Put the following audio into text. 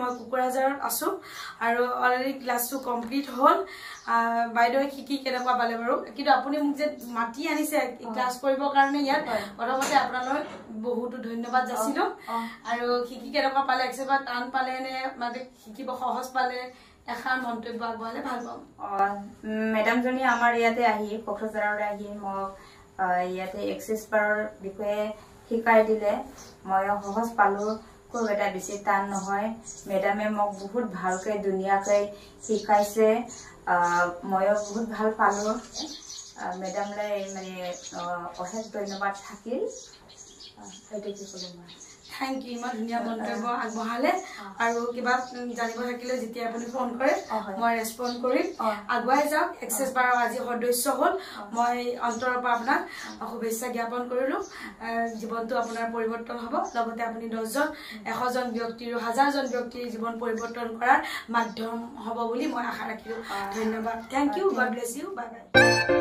মই কুকুৰাজাৰত আছো আৰু অলৰেডি ক্লাছটো কমপ্লিট হ'ল বাইদেৱে শিকি কেনেকুৱা পালে বাৰু কিন্তু আপুনি মোক যে মাতি আনিছে ক্লাছ কৰিবৰ কাৰণে ইয়াত প্ৰথমতে আপোনালৈ বহুতো ধন্যবাদ যাচিলো আৰু শিকি কেনেকুৱা পালে এক্সেবা টান পালে নে মানে শিকিব সহজ পালে এখাৰ মন্তব্য আগবঢ়ালে ভাল পাম মেডাম জনী আমাৰ ইয়াতে আহি কোকৰাঝাৰলৈ আহি মোক ইয়াতে এক্সেছ বাৰৰ বিষয়ে শিকাই দিলে মই সহজ পালো খুব এটা বেছি টান নহয় মেডামে মোক বহুত ভালকৈ ধুনীয়াকৈ শিকাইছে মই বহুত ভাল পালো মেডামলৈ মানে অশেষ ধন্যবাদ থাকিল এইটো কি ক'লো মই থ্যাংক ইউ ইমান ধুনীয়া মন্তব্য আগবঢ়ালে আৰু কিবা জানিব থাকিলে যেতিয়া আপুনি ফোন কৰে মই ৰেছপন্ড কৰিম আগুৱাই যাওক এক্সেছ বাৰৰ আজি সদস্য হ'ল মই অন্তৰৰ পৰা আপোনাক শুভেচ্ছা জ্ঞাপন কৰিলো জীৱনটো আপোনাৰ পৰিৱৰ্তন হ'ব লগতে আপুনি 10জন 100জন ব্যক্তিৰ 1000জন ব্যক্তিৰ জীৱন পৰিৱৰ্তন কৰাৰ মাধ্যম হ'ব বুলি মই আশা ৰাখিলো ধন্যবাদ thank you God bless you bye by